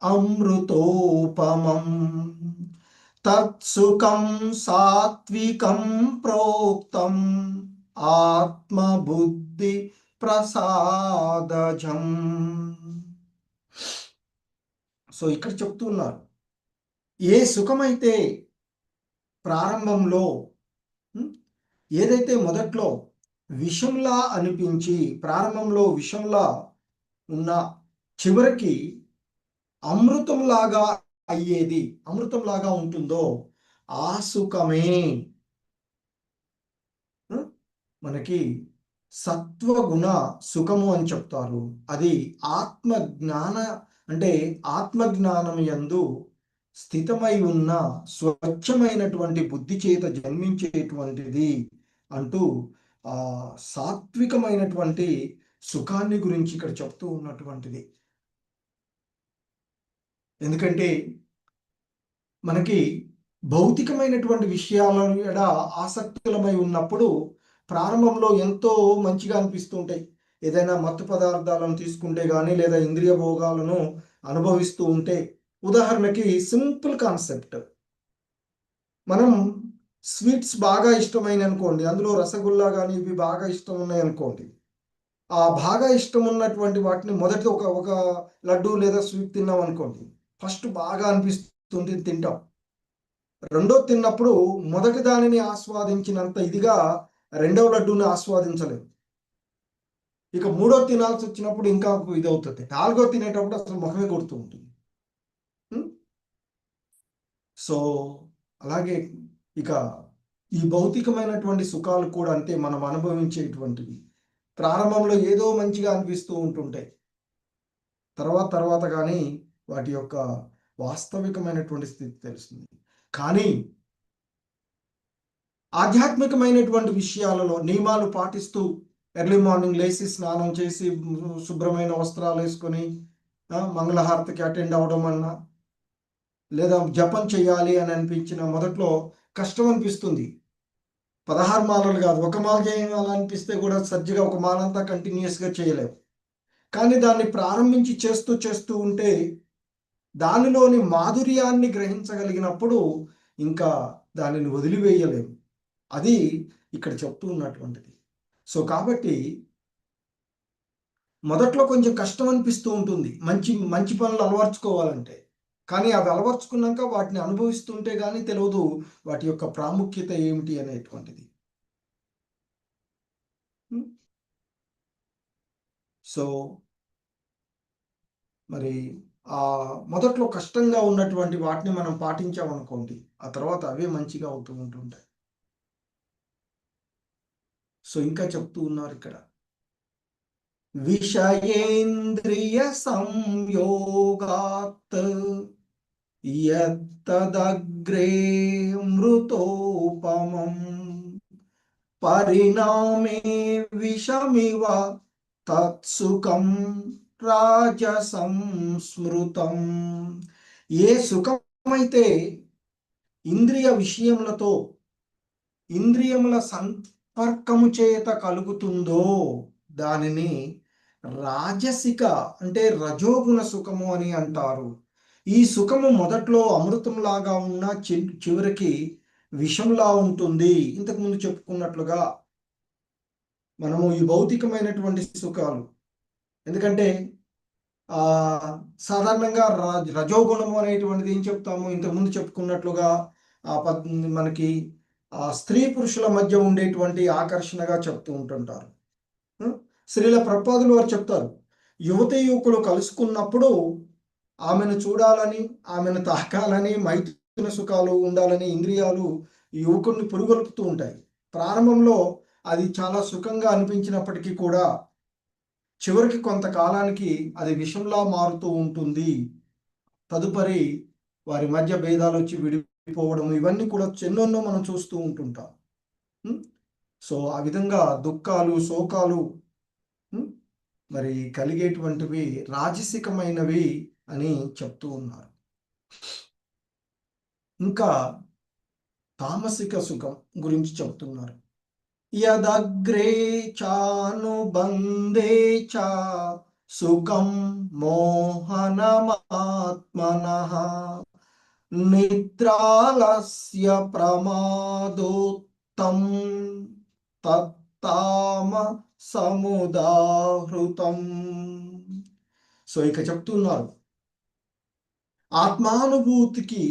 అమృతోపమం తత్సుఖం సాత్వికం ప్రోక్తం ఆత్మబుద్ధి ప్రసాదజం. సో ఇక్కడ చెప్తున్నారు, ఏ సుఖమైతే ప్రారంభంలో ఏదైతే మొదట్లో విషంలా అనిపించి ప్రారంభంలో విషంలా ఉన్న చివరికి అమృతంలాగా అయ్యేది, అమృతంలాగా ఉంటుందో ఆ సుఖమే మనకి సత్వగుణ సుఖము అని చెప్తారు. అది ఆత్మజ్ఞాన అంటే ఆత్మజ్ఞానం యందు స్థితమై ఉన్న స్వచ్ఛమైనటువంటి బుద్ధి చేత జన్మించేటువంటిది అంటూ సాత్వికమైనటువంటి సుఖాన్ని గురించి ఇక్కడ చెప్తూ ఉన్నటువంటిది. ఎందుకంటే మనకి భౌతికమైనటువంటి విషయాల ఎడ ఆసక్తులమై ఉన్నప్పుడు ప్రారంభంలో ఎంతో మంచిగా అనిపిస్తూ ఉంటాయి. ఏదైనా మత్తు పదార్థాలను తీసుకుంటే కానీ లేదా ఇంద్రియ భోగాలను అనుభవిస్తూ ఉంటే, ఉదాహరణకి సింపుల్ కాన్సెప్ట్, మనం స్వీట్స్ బాగా ఇష్టమైన అనుకోండి, అందులో రసగుల్లా కానీ ఇవి బాగా ఇష్టం ఉన్నాయి అనుకోండి, ఆ బాగా ఇష్టం ఉన్నటువంటి వాటిని మొదటి ఒక లడ్డు లేదా స్వీట్ తిన్నాం అనుకోండి, ఫస్ట్ బాగా అనిపిస్తుంది, తింటాం. రెండో తిన్నప్పుడు మొదటి దానిని ఆస్వాదించినంత ఇదిగా రెండవ లడ్డూని ఆస్వాదించలేము. ఇక మూడో తినాల్సి వచ్చినప్పుడు ఇంకా ఇది అవుతుంది. నాలుగో తినేటప్పుడు అసలు ముఖమే కొడుతూ ఉంటుంది. సో అలాగే ఇక ఈ భౌతికమైనటువంటి సుఖాలు కూడా అంతే, మనం అనుభవించేటువంటివి ప్రారంభంలో ఏదో మంచిగా అనిపిస్తూ ఉంటుంటాయి, తర్వాత కానీ వాటి యొక్క వాస్తవికమైనటువంటి స్థితి తెలుస్తుంది. కానీ ఆధ్యాత్మికమైనటువంటి విషయాలలో నియమాలు పాటిస్తూ ఎర్లీ మార్నింగ్ లేచి స్నానం చేసి శుభ్రమైన వస్త్రాలు వేసుకొని మంగళహారతికి అటెండ్ అవడం అన్నా లేదా జపం చేయాలి అని అనిపించిన మొదట్లో కష్టం అనిపిస్తుంది. 16 మాలలు కాదు, ఒక మాల చేయాలనిపిస్తే కూడా సజ్జగా ఒక మాలంతా కంటిన్యూస్గా చేయలేము. కానీ దాన్ని ప్రారంభించి చేస్తూ ఉంటే దానిలోని మాధుర్యాన్ని గ్రహించగలిగినప్పుడు ఇంకా దానిని వదిలివేయలేము. అది ఇక్కడ చెప్తూ ఉన్నటువంటిది. సో కాబట్టి మొదట్లో కొంచెం కష్టం అనిపిస్తూ ఉంటుంది మంచి పనులు అలవర్చుకోవాలంటే. కానీ అవి అలవర్చుకున్నాక వాటిని అనుభవిస్తుంటే కానీ తెలియదు వాటి యొక్క ప్రాముఖ్యత ఏమిటి అనేటువంటిది. సో మరి ఆ మొదట్లో కష్టంగా ఉన్నటువంటి వాటిని మనం పాటించామనుకోండి, ఆ తర్వాత అవే మంచిగా అవుతూ ఉంటుంటాయి. సో ఇంకా చెప్తూ ఉన్నారు ఇక్కడ, విషయేంద్రియ సంయోగాత్ యత్తదగ్రే మృతోపమం పరిణామే విషమివ తత్సుఖం రాజసం స్మృతం. ఏ సుఖమైతే ఇంద్రియ విషయములతో ఇంద్రియముల సంపర్కము చేత కలుగుతుందో దానిని రాజసిక అంటే రజోగుణ సుఖము అని అంటారు. ఈ సుఖము మొదట్లో అమృతంలాగా ఉన్న చివరికి విషంలా ఉంటుంది. ఇంతకుముందు చెప్పుకున్నట్లుగా మనము ఈ భౌతికమైనటువంటి సుఖాలు, ఎందుకంటే సాధారణంగా రజోగుణము అనేటువంటిది ఏం చెప్తాము, ఇంతకుముందు చెప్పుకున్నట్లుగా మనకి స్త్రీ పురుషుల మధ్య ఉండేటువంటి ఆకర్షణగా చెప్తూ ఉంటుంటారు. శ్రీల ప్రభుపాదులు వారు చెప్తారు, యువతి యువకులు కలుసుకున్నప్పుడు ఆమెను చూడాలని, ఆమెను తాకాలని, మైథున సుఖాలు ఉండాలని ఇంద్రియాలు యువకుడిని పురుగొల్పుతూ ఉంటాయి. ప్రారంభంలో అది చాలా సుఖంగా అనిపించినప్పటికీ కూడా చివరికి కొంతకాలానికి అది విషంలా మారుతూ ఉంటుంది. తదుపరి వారి మధ్య భేదాలు వచ్చి విడిపోవడం, ఇవన్నీ కూడా ఎన్నెన్నో మనం చూస్తూ ఉంటుంటాం. సో ఆ విధంగా దుఃఖాలు, శోకాలు మరి కలిగేటువంటివి రాజసికమైనవి అని చెప్తూ ఉన్నారు. ఇంకా తామసిక సుఖం గురించి చెప్తున్నారు. యదగ్రే చానుబంధే చ సుఖం మోహనమాత్మనః నిద్రాలస్య ప్రమాదోత్తం తత్తామ సముదాహృతం. సో ఇక చెప్తున్నారు, ఆత్మానుభూతికి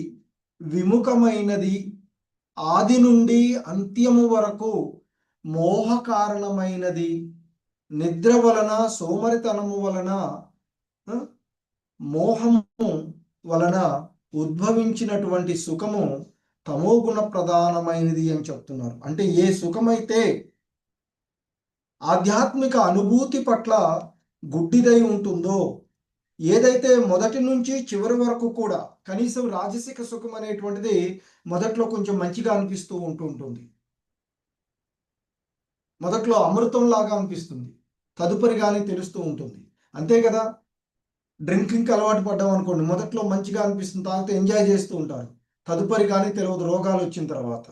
విముఖమైనది ఆది నుండి అంత్యము వరకు మోహ కారణమైనది, నిద్ర వలన, సోమరితనము వలన, మోహము వలన ఉద్భవించినటువంటి సుఖము తమోగుణ ప్రధానమైనది అని చెప్తున్నారు. అంటే ఏ సుఖమైతే ఆధ్యాత్మిక అనుభూతి పట్ల గుడ్డిదై ఉంటుందో, ఏదైతే మొదటి నుంచి చివరి వరకు కూడా కనీసం రాజసిక సుఖం అనేటువంటిది మొదట్లో కొంచెం మంచిగా అనిపిస్తూ ఉంటుంది, మొదట్లో అమృతంలాగా అనిపిస్తుంది, తదుపరి కానీ తెలుస్తూ ఉంటుంది. అంతే కదా, డ్రింకింగ్కి అలవాటు పడ్డాం అనుకోండి, మొదట్లో మంచిగా అనిపిస్తుంది, తాగితే ఎంజాయ్ చేస్తూ ఉంటారు, తదుపరి కానీ తెలియదు రోగాలు వచ్చిన తర్వాత.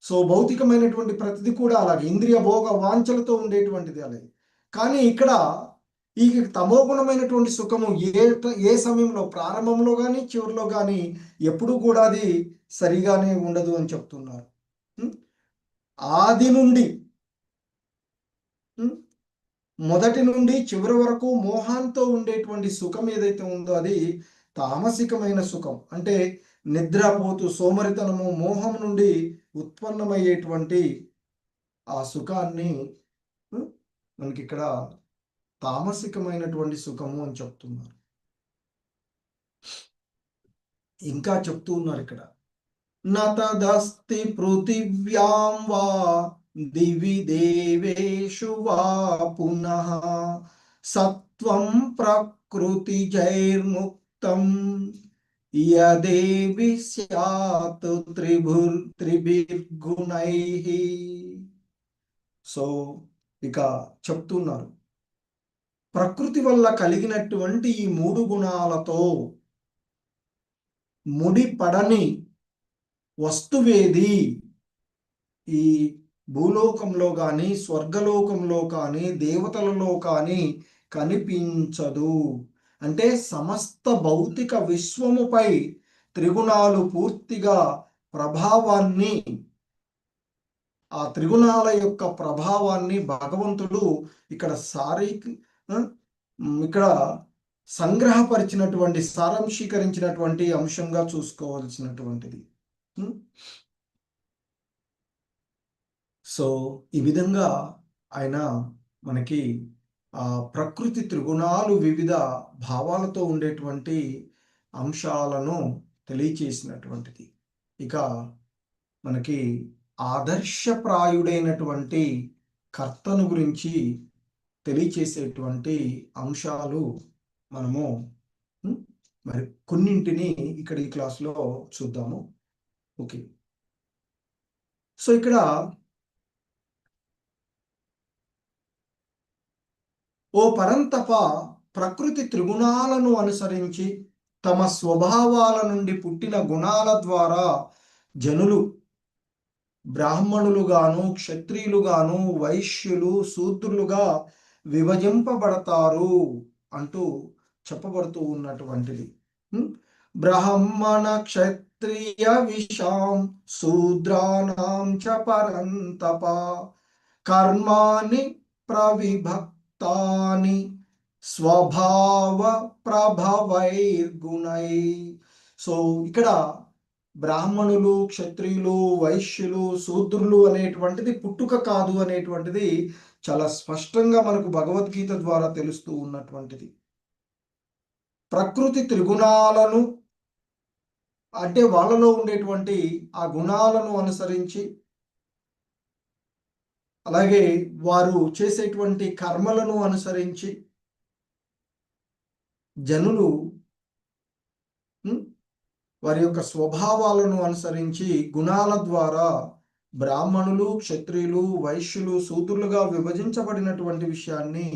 సో భౌతికమైనటువంటి ప్రతిదీ కూడా అలాగే ఇంద్రియ భోగ వాంఛలతో ఉండేటువంటిది అలాగే. కానీ ఇక్కడ ఈ తమోగుణమైనటువంటి సుఖము ఏ సమయంలో, ప్రారంభంలో కానీ చివరిలో కానీ ఎప్పుడూ కూడా అది సరిగానే ఉండదు అని చెప్తున్నారు. ఆది నుండి మొదటి నుండి చివరి వరకు మోహంతో ఉండేటువంటి సుఖం ఏదైతే ఉందో అది తామసికమైన సుఖం. అంటే నిద్రపోతూ సోమరితనము, మోహం నుండి ఉత్పన్నమయ్యేటువంటి ఆ సుఖాన్ని మనకి ఇక్కడ తామసికమైనటువంటి సుఖము అని చెప్తున్నారు. ఇంకా చెప్తూ ఉన్నారు ఇక్కడ, నతదస్తి పృథివ్యాం వా దివి దేవేషు వా పునః సత్వం ప్రకృతి జైర్ముక్తం యదేవి స్యాత్ త్రిభిర్గుణైః. సో ఇక చెప్తున్నారు, ప్రకృతి వల్ల కలిగినటువంటి ఈ మూడు గుణాలతో ముడిపడని వస్తువేది ఈ భూలోకంలో కానీ, స్వర్గలోకంలో కానీ, దేవతలలో కానీ కనిపించదు. అంటే సమస్త భౌతిక విశ్వముపై త్రిగుణాలు పూర్తిగా ప్రభావాన్ని, ఆ త్రిగుణాల యొక్క ప్రభావాన్ని భగవంతుడు ఇక్కడ ఇక్కడ సంగ్రహపరిచినటువంటి, సారాంశీకరించినటువంటి అంశంగా చూసుకోవాల్సినటువంటిది. సో ఈ విధంగా ఆయన మనకి ఆ ప్రకృతి త్రిగుణాలు వివిధ భావాలతో ఉండేటువంటి అంశాలను తెలియచేసినటువంటిది. ఇక మనకి ఆదర్శప్రాయుడైనటువంటి కర్తను గురించి తెలియచేసేటువంటి అంశాలు మనము మరి కొన్నింటిని ఇక్కడ ఈ క్లాస్లో చూద్దాము. ఓకే, సో ఇక్కడ ఓ పరంతప ప్రకృతి త్రిగుణాలను అనుసరించి తమ స్వభావాల నుండి పుట్టిన గుణాల ద్వారా జనులు బ్రాహ్మణులుగాను, క్షత్రియులుగాను, వైశ్యులు, శూద్రులుగా విభజింపబడతారు అంటూ చెప్పబడుతూ ఉన్నటువంటిది. బ్రాహ్మణ క్షత్రియ విషాం శూద్రాణం చ పరంతప కర్మాణి ప్రవిభక్తాని స్వభావ ప్రభవైర్గుణై. సో ఇక్కడ బ్రాహ్మణులు, క్షత్రియులు, వైశ్యులు, శూద్రులు అనేటువంటిది పుట్టుక కాదు అనేటువంటిది చాలా స్పష్టంగా మనకు భగవద్గీత ద్వారా తెలుస్తూ ఉన్నటువంటిది. ప్రకృతి త్రిగుణాలను అంటే వాళ్ళలో ఉండేటువంటి ఆ గుణాలను అనుసరించి, అలాగే వారు చేసేటువంటి కర్మలను అనుసరించి జనులు వారి యొక్క స్వభావాలను అనుసరించి గుణాల ద్వారా బ్రాహ్మణులు, క్షత్రియులు, వైశ్యులు, శూద్రులుగా విభజించబడినటువంటి విషయాన్ని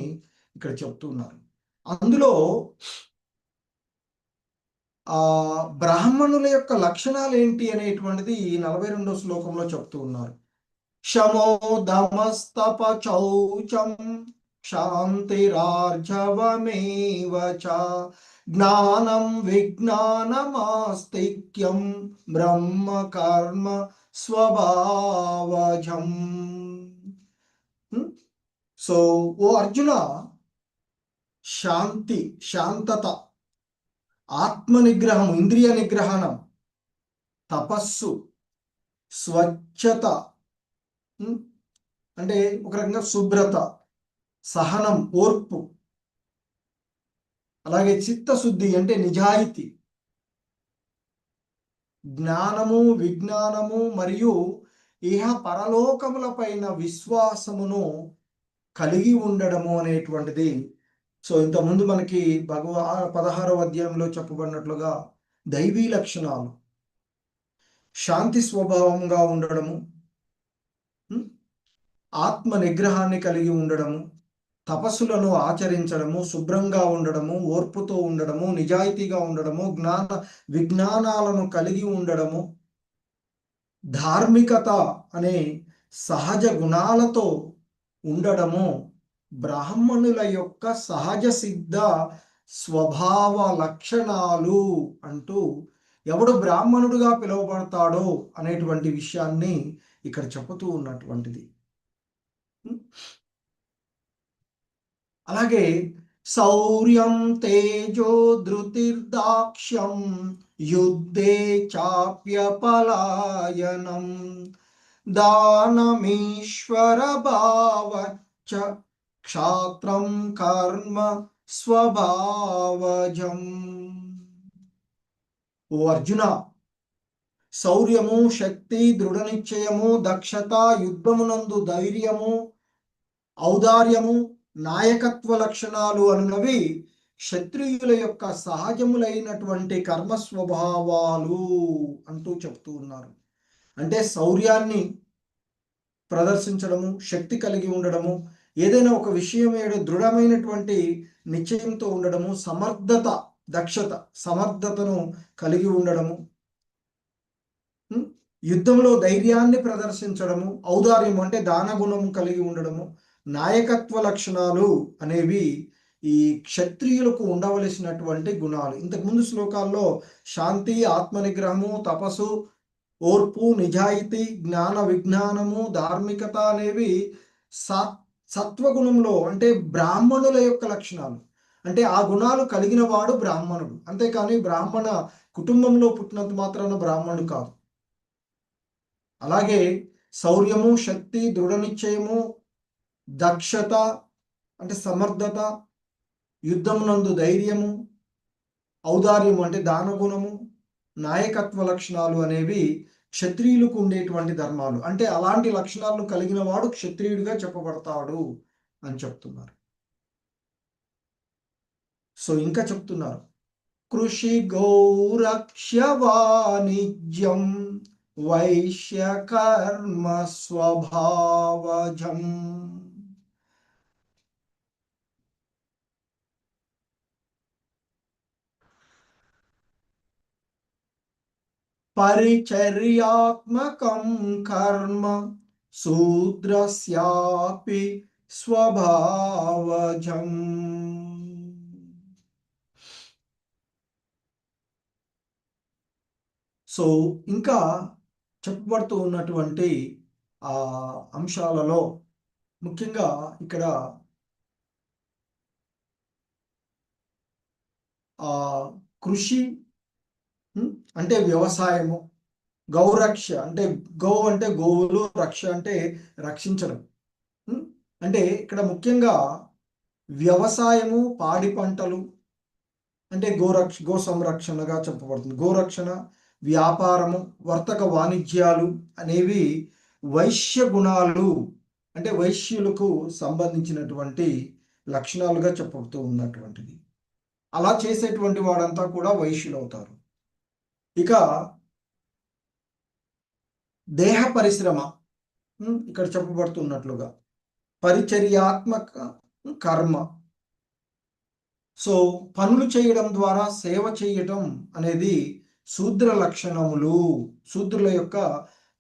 ఇక్కడ చెప్తున్నారు. అందులో బ్రాహ్మణుల యొక్క లక్షణాలు ఏంటి అనేటువంటిది 42వ శ్లోకంలో చెప్తూ ఉన్నారు. శమో దమస్తప చౌచం క్షాంతిరార్జవమేవ చ జ్ఞానం విజ్ఞానమాస్తిక్యం బ్రహ్మ కర్మ స్వభావజం. సో ఓ అర్జున, శాంతి, శాంతత, ఆత్మ నిగ్రహం, ఇంద్రియ నిగ్రహణం, తపస్సు, స్వచ్ఛత అంటే ఒక రకంగా శుభ్రత, సహనం, ఓర్పు, అలాగే చిత్తశుద్ధి అంటే నిజాయితీ, జ్ఞానము, విజ్ఞానము మరియు ఇహ పరలోకముల పైన విశ్వాసమును కలిగి ఉండడము అనేటువంటిది. సో ఇంతకుముందు మనకి 16వ అధ్యాయంలో చెప్పబడినట్లుగా దైవీ లక్షణాలు, శాంతి స్వభావంగా ఉండడము, ఆత్మ నిగ్రహాన్ని కలిగి ఉండడము, తపస్సులను ఆచరించడము, శుభ్రంగా ఉండడము, ఓర్పుతో ఉండడము, నిజాయితీగా ఉండడము, జ్ఞాన విజ్ఞానాలను కలిగి ఉండడము, ధార్మికత అనే సహజ గుణాలతో ఉండడము బ్రాహ్మణుల యొక్క సహజ సిద్ధ స్వభావ లక్షణాలు అంటూ ఎవడు బ్రాహ్మణుడుగా పిలువబడతాడో అనేటువంటి విషయాన్ని ఇక్కడ చెబుతూ ఉన్నటువంటిది. అలాగే శౌర్యం తేజో ధృతిర్దాక్ష్యం యుద్ధే చాప్యపలాయనం దానమీశ్వర భావ చ క్షాత్రం కర్మ స్వభావజం. ఓ అర్జున, శౌర్యము, శక్తి, దృఢ నిశ్చయము, దక్షత, యుద్ధమునందు ధైర్యము, ఔదార్యము, నాయకత్వ లక్షణాలు అనున్నవి క్షత్రియుల యొక్క సహజములైనటువంటి కర్మ స్వభావాలు అంటూ చెప్తూ ఉన్నారు. అంటే శౌర్యాన్ని ప్రదర్శించడము, శక్తి కలిగి ఉండడము, ఏదైనా ఒక విషయం ఏదో దృఢమైనటువంటి నిశ్చయంతో ఉండడము, సమర్థత, దక్షత, సమర్థతను కలిగి ఉండడము, యుద్ధంలో ధైర్యాన్ని ప్రదర్శించడము, ఔదార్యం అంటే దానగుణం కలిగి ఉండడము, నాయకత్వ లక్షణాలు అనేవి ఈ క్షత్రియులకు ఉండవలసినటువంటి గుణాలు. ఇంతకుముందు శ్లోకాల్లో శాంతి, ఆత్మ నిగ్రహము, తపస్సు, ఓర్పు, నిజాయితీ, జ్ఞాన విజ్ఞానము, ధార్మికత అనేవి సత్వగుణంలో అంటే బ్రాహ్మణుల యొక్క లక్షణాలు. అంటే ఆ గుణాలు కలిగిన వాడు బ్రాహ్మణుడు, అంతేకాని బ్రాహ్మణ కుటుంబంలో పుట్టినంత మాత్రాన బ్రాహ్మణుడు కాదు. అలాగే శౌర్యము, శక్తి, దృఢ నిశ్చయము, దక్షత అంటే సమర్థత, యుద్ధమునందు ధైర్యము, ఔదార్యము అంటే దానగుణము, నాయకత్వ లక్షణాలు అనేవి క్షత్రియులకు ఉండేటువంటి ధర్మాలు. అంటే అలాంటి లక్షణాలను కలిగిన వాడు క్షత్రియుడిగా చెప్పబడతాడు అని చెప్తున్నారు. సో ఇంకా చెప్తున్నారు, కృషి గౌరక్ష్య వాణిజ్యం వైశ్య కర్మ స్వభావజం. పరిచర్యాత్మకం కర్మ శూద్రస్యాపి స్వభావజం. సో ఇంకా చెప్పబడుతూ ఉన్నటువంటి ఆ అంశాలలో ముఖ్యంగా ఇక్కడ ఆ కృషి అంటే వ్యవసాయము, గౌరక్ష అంటే గో అంటే గోవులు, రక్ష అంటే రక్షించడం. అంటే ఇక్కడ ముఖ్యంగా వ్యవసాయము, పాడి పంటలు అంటే గో సంరక్షణగా చెప్పబడుతుంది. గోరక్షణ, వ్యాపారము, వర్తక వాణిజ్యాలు అనేవి వైశ్య గుణాలు అంటే వైశ్యులకు సంబంధించినటువంటి లక్షణాలుగా చెప్పబడుతూ ఉన్నటువంటిది. అలా చేసేటువంటి వాడంతా కూడా వైశ్యులు అవుతారు. ఇక దేహ పరిశ్రమ ఇక్కడ చెప్పబడుతున్నట్లుగా పరిచర్యాత్మక కర్మ. సో పనులు చేయడం ద్వారా సేవ చేయటం అనేది శూద్ర లక్షణములు, శూద్రుల యొక్క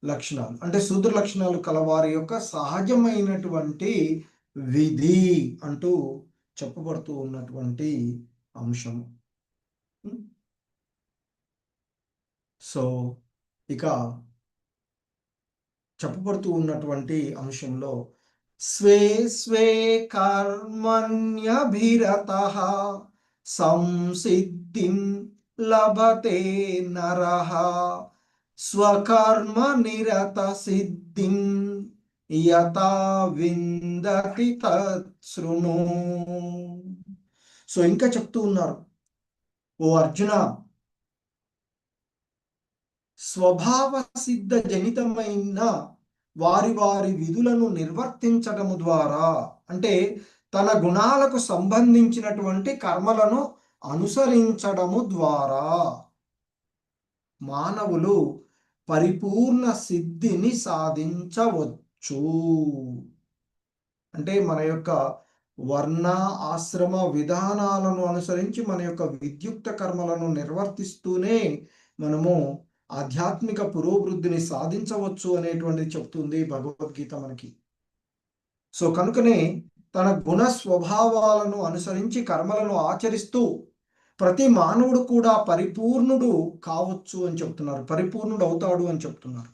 లక్షణాలు. అంటే శూద్ర లక్షణాలు కలవారి యొక్క సహజమైనటువంటి విధి అంటూ చెప్పబడుతూ ఉన్నటువంటి అంశం. సో ఇక చెప్పబడుతూ ఉన్నటువంటి అంశంలో స్వే స్వే కర్మణ్యభిరతః సంసిద్ధిం లభతే నరః స్వకర్మ నిరత సిద్ధిం యథా విందతి తత్శృణు. సో ఇంకా చెప్తూ ఉన్నారు, ఓ అర్జున, స్వభావ సిద్ధ జనితమైన వారి వారి విధులను నిర్వర్తించడము ద్వారా అంటే తన గుణాలకు సంబంధించినటువంటి కర్మలను అనుసరించడము ద్వారా మానవులు పరిపూర్ణ సిద్ధిని సాధించవచ్చు. అంటే మన యొక్క వర్ణ ఆశ్రమ విధానాలను అనుసరించి మన యొక్క విద్యుక్త కర్మలను నిర్వర్తిస్తూనే మనము ఆధ్యాత్మిక పురోభివృద్ధిని సాధించవచ్చు అనేటువంటిది చెప్తుంది భగవద్గీత మనకి. సో కనుకనే తన గుణ స్వభావాలను అనుసరించి కర్మలను ఆచరిస్తూ ప్రతి మానవుడు కూడా పరిపూర్ణుడు కావచ్చు అని చెప్తున్నారు, పరిపూర్ణుడు అవుతాడు అని చెప్తున్నారు.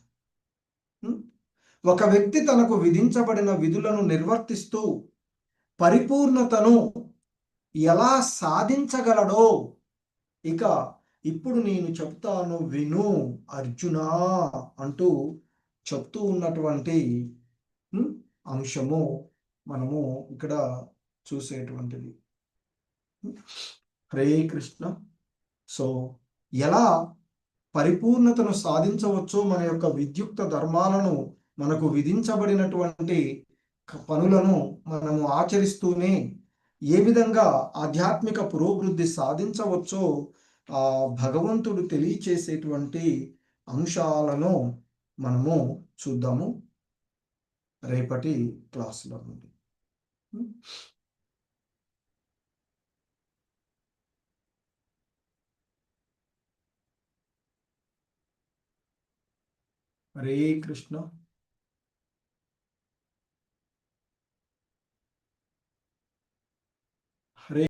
ఒక వ్యక్తి తనకు విధించబడిన విధులను నిర్వర్తిస్తూ పరిపూర్ణతను ఎలా సాధించగలడో ఇక ఇప్పుడు నేను చెప్తాను విను అర్జునా అంటూ చెప్తూ ఉన్నటువంటి అంశము మనము ఇక్కడ చూసేటువంటిది. హరే కృష్ణ. సో ఎలా పరిపూర్ణతను సాధించవచ్చో మన యొక్క విద్యుక్త ధర్మాలను మనకు విధించబడినటువంటి పనులను మనము ఆచరిస్తూనే ఏ విధంగా ఆధ్యాత్మిక పురోభివృద్ధి సాధించవచ్చో ఆ భగవంతుడు తెలియచేసేటువంటి అంశాలను మనము చూద్దాము రేపటి క్లాసులో నుండి. హరే కృష్ణ.